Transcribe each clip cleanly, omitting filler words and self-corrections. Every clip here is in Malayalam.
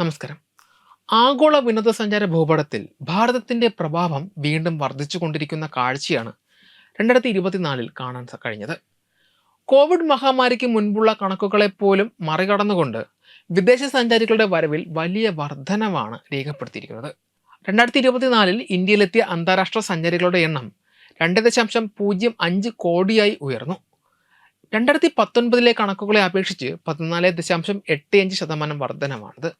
നമസ്കാരം. ആഗോള വിനോദസഞ്ചാര ഭൂപടത്തിൽ ഭാരതത്തിന്റെ പ്രഭാവം വീണ്ടും വർദ്ധിച്ചുകൊണ്ടിരിക്കുന്ന കാഴ്ചയാണ് 2024 കാണാൻ കഴിഞ്ഞത്. കോവിഡ് മഹാമാരിക്ക് മുൻപുള്ള കണക്കുകളെ പോലും മറികടന്നുകൊണ്ട് വിദേശ സഞ്ചാരികളുടെ വരവിൽ വലിയ വർധനവാണ് രേഖപ്പെടുത്തിയിരിക്കുന്നത്. 2024 ഇന്ത്യയിലെത്തിയ അന്താരാഷ്ട്ര സഞ്ചാരികളുടെ എണ്ണം 2.05 കോടിയായി ഉയർന്നു. 2019 കണക്കുകളെ അപേക്ഷിച്ച് 14.85% വർധനമാണിത്.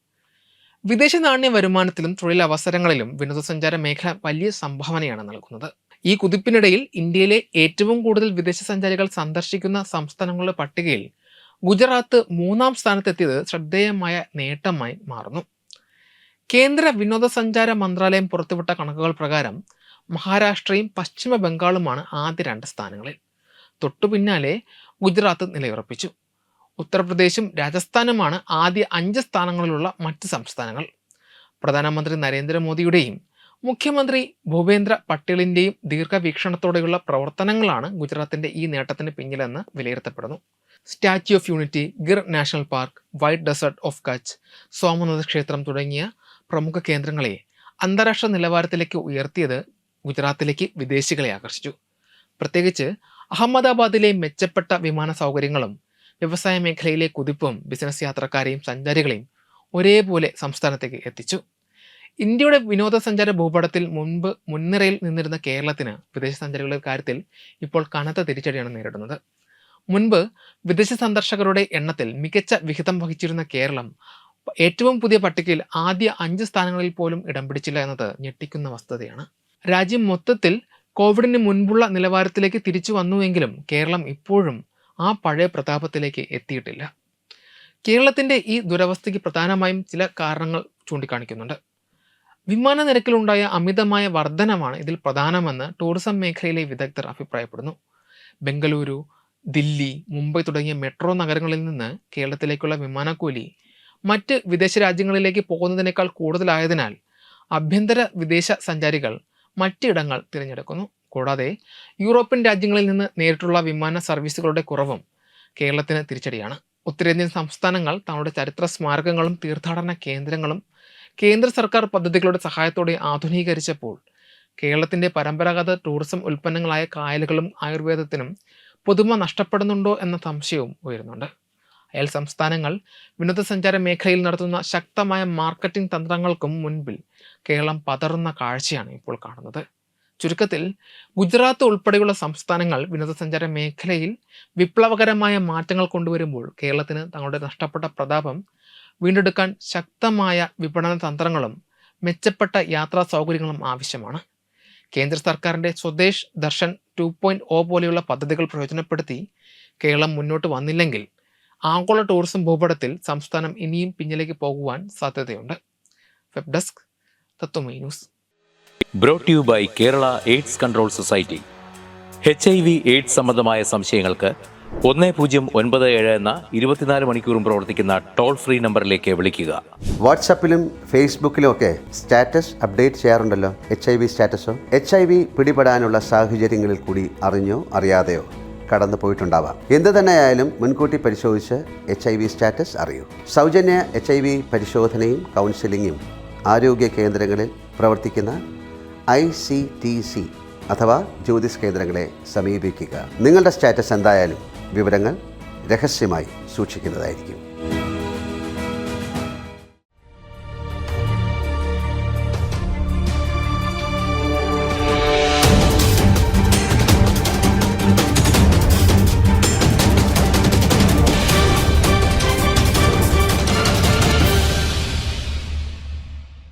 വിദേശ നാണ്യ വരുമാനത്തിലും തൊഴിലവസരങ്ങളിലും വിനോദസഞ്ചാര മേഖല വലിയ സംഭാവനയാണ് നൽകുന്നത്. ഈ കുതിപ്പിനിടയിൽ ഇന്ത്യയിലെ ഏറ്റവും കൂടുതൽ വിദേശ സഞ്ചാരികൾ സന്ദർശിക്കുന്ന സംസ്ഥാനങ്ങളുടെ പട്ടികയിൽ ഗുജറാത്ത് 3ാം സ്ഥാനത്തെത്തിയത് ശ്രദ്ധേയമായ നേട്ടമായി മാറുന്നു. കേന്ദ്ര വിനോദസഞ്ചാര മന്ത്രാലയം പുറത്തുവിട്ട കണക്കുകൾ പ്രകാരം മഹാരാഷ്ട്രയും പശ്ചിമ ബംഗാളുമാണ് ആദ്യ 2 സ്ഥാനങ്ങളിൽ. തൊട്ടു പിന്നാലെ ഗുജറാത്ത് നിലയുറപ്പിച്ചു. ഉത്തർപ്രദേശും രാജസ്ഥാനുമാണ് ആദ്യ 5 സ്ഥാനങ്ങളിലുള്ള മറ്റ് സംസ്ഥാനങ്ങൾ. പ്രധാനമന്ത്രി നരേന്ദ്രമോദിയുടെയും മുഖ്യമന്ത്രി ഭൂപേന്ദ്ര പട്ടേലിൻ്റെയും ദീർഘവീക്ഷണത്തോടെയുള്ള പ്രവർത്തനങ്ങളാണ് ഗുജറാത്തിൻ്റെ ഈ നേട്ടത്തിന് പിന്നിലെന്ന് വിലയിരുത്തപ്പെടുന്നു. Statue of unity, Gir national park, white desert of Kutch, Somnath ക്ഷേത്രം തുടങ്ങിയ പ്രമുഖ കേന്ദ്രങ്ങളെ അന്താരാഷ്ട്ര നിലവാരത്തിലേക്ക് ഉയർത്തിയത് ഗുജറാത്തിലേക്ക് വിദേശികളെ ആകർഷിച്ചു. പ്രത്യേകിച്ച് അഹമ്മദാബാദിലെ മെച്ചപ്പെട്ട വിമാന സൗകര്യങ്ങളും വ്യവസായ മേഖലയിലെ കുതിപ്പും ബിസിനസ് യാത്രക്കാരെയും സഞ്ചാരികളെയും ഒരേപോലെ സംസ്ഥാനത്തേക്ക് എത്തിച്ചു. ഇന്ത്യയുടെ വിനോദസഞ്ചാര ഭൂപടത്തിൽ മുൻപ് മുൻനിരയിൽ നിന്നിരുന്ന കേരളത്തിന് വിദേശ സഞ്ചാരികളുടെ കാര്യത്തിൽ ഇപ്പോൾ കനത്ത തിരിച്ചടിയാണ് നേരിടുന്നത്. മുൻപ് വിദേശ സന്ദർശകരുടെ എണ്ണത്തിൽ മികച്ച വിഹിതം വഹിച്ചിരുന്ന കേരളം ഏറ്റവും പുതിയ പട്ടികയിൽ ആദ്യ 5 സ്ഥാനങ്ങളിൽ പോലും ഇടം പിടിച്ചില്ല എന്നത് ഞെട്ടിക്കുന്ന വസ്തുതയാണ്. രാജ്യം മൊത്തത്തിൽ കോവിഡിന് മുൻപുള്ള നിലവാരത്തിലേക്ക് തിരിച്ചു വന്നുവെങ്കിലും കേരളം ഇപ്പോഴും ആ പഴയ പ്രതാപത്തിലേക്ക് എത്തിയിട്ടില്ല. കേരളത്തിൻ്റെ ഈ ദുരവസ്ഥയ്ക്ക് പ്രധാനമായും ചില കാരണങ്ങൾ ചൂണ്ടിക്കാണിക്കുന്നുണ്ട്. വിമാന നിരക്കിലുണ്ടായ അമിതമായ വർധനമാണ് ഇതിൽ പ്രധാനമെന്ന് ടൂറിസം മേഖലയിലെ വിദഗ്ധർ അഭിപ്രായപ്പെടുന്നു. ബംഗളൂരു, ദില്ലി, മുംബൈ തുടങ്ങിയ മെട്രോ നഗരങ്ങളിൽ നിന്ന് കേരളത്തിലേക്കുള്ള വിമാനക്കൂലി മറ്റ് വിദേശ രാജ്യങ്ങളിലേക്ക് പോകുന്നതിനേക്കാൾ കൂടുതലായതിനാൽ ആഭ്യന്തര വിദേശ സഞ്ചാരികൾ മറ്റിടങ്ങൾ തിരഞ്ഞെടുക്കുന്നു. കൂടാതെ യൂറോപ്യൻ രാജ്യങ്ങളിൽ നിന്ന് നേരിട്ടുള്ള വിമാന സർവീസുകളുടെ കുറവും കേരളത്തിന് തിരിച്ചടിയാണ്. ഉത്തരേന്ത്യൻ സംസ്ഥാനങ്ങൾ തങ്ങളുടെ ചരിത്ര സ്മാരകങ്ങളും തീർത്ഥാടന കേന്ദ്രങ്ങളും കേന്ദ്ര സർക്കാർ പദ്ധതികളുടെ സഹായത്തോടെ ആധുനീകരിച്ചപ്പോൾ കേരളത്തിൻ്റെ പരമ്പരാഗത ടൂറിസം ഉൽപ്പന്നങ്ങളായ കായലുകളും ആയുർവേദത്തിനും പുതുമ നഷ്ടപ്പെടുന്നുണ്ടോ എന്ന സംശയവും ഉയരുന്നുണ്ട്. അയൽ സംസ്ഥാനങ്ങൾ വിനോദസഞ്ചാര മേഖലയിൽ നടത്തുന്ന ശക്തമായ മാർക്കറ്റിംഗ് തന്ത്രങ്ങൾക്കും മുൻപിൽ കേരളം പതറുന്ന കാഴ്ചയാണ് ഇപ്പോൾ കാണുന്നത്. ചുരുക്കത്തിൽ ഗുജറാത്ത് ഉൾപ്പെടെയുള്ള സംസ്ഥാനങ്ങൾ വിനോദസഞ്ചാര മേഖലയിൽ വിപ്ലവകരമായ മാറ്റങ്ങൾ കൊണ്ടുവരുമ്പോൾ കേരളത്തിന് തങ്ങളുടെ നഷ്ടപ്പെട്ട പ്രതാപം വീണ്ടെടുക്കാൻ ശക്തമായ വിപണന തന്ത്രങ്ങളും മെച്ചപ്പെട്ട യാത്രാ സൗകര്യങ്ങളും ആവശ്യമാണ്. കേന്ദ്ര സർക്കാരിൻ്റെ സ്വദേശ് ദർശൻ 2.0 പോലെയുള്ള പദ്ധതികൾ പ്രയോജനപ്പെടുത്തി കേരളം മുന്നോട്ട് വന്നില്ലെങ്കിൽ ആഗോള ടൂറിസം ഭൂപടത്തിൽ സംസ്ഥാനം ഇനിയും പിന്നിലേക്ക് പോകുവാൻ സാധ്യതയുണ്ട്. Web desk Tatwamayi news. Brought you by Kerala AIDS control society. HIV AIDS സംബന്ധമായ സംശയങ്ങൾക്ക് 1097 എന്ന 24 മണിക്കൂറും പ്രവർത്തിക്കുന്ന ടോൾ ഫ്രീ നമ്പറിലേക്ക് വിളിക്കുക. വാട്സാപ്പിലും ഫേസ്ബുക്കിലും ഒക്കെ സ്റ്റാറ്റസ് അപ്ഡേറ്റ് ചെയ്യാറുണ്ടല്ലോ. HIV സ്റ്റാറ്റസോ HIV പിടിപെടാനുള്ള സാഹചര്യങ്ങളിൽ കൂടി അറിഞ്ഞോ അറിയാതെയോ കടന്നു പോയിട്ടുണ്ടാവാം. എന്ത് തന്നെയായാലും മുൻകൂട്ടി പരിശോധിച്ച് HIV സ്റ്റാറ്റസ് അറിയൂ. സൗജന്യ HIV പരിശോധനയും കൗൺസിലിങ്ങും ആരോഗ്യ കേന്ദ്രങ്ങളിൽ പ്രവർത്തിക്കുന്ന ICTC അഥവാ ജ്യോതിസ് കേന്ദ്രങ്ങളെ സമീപിക്കുക. നിങ്ങളുടെ സ്റ്റാറ്റസ് എന്തായാലും വിവരങ്ങൾ രഹസ്യമായി സൂക്ഷിക്കുന്നതായിരിക്കും.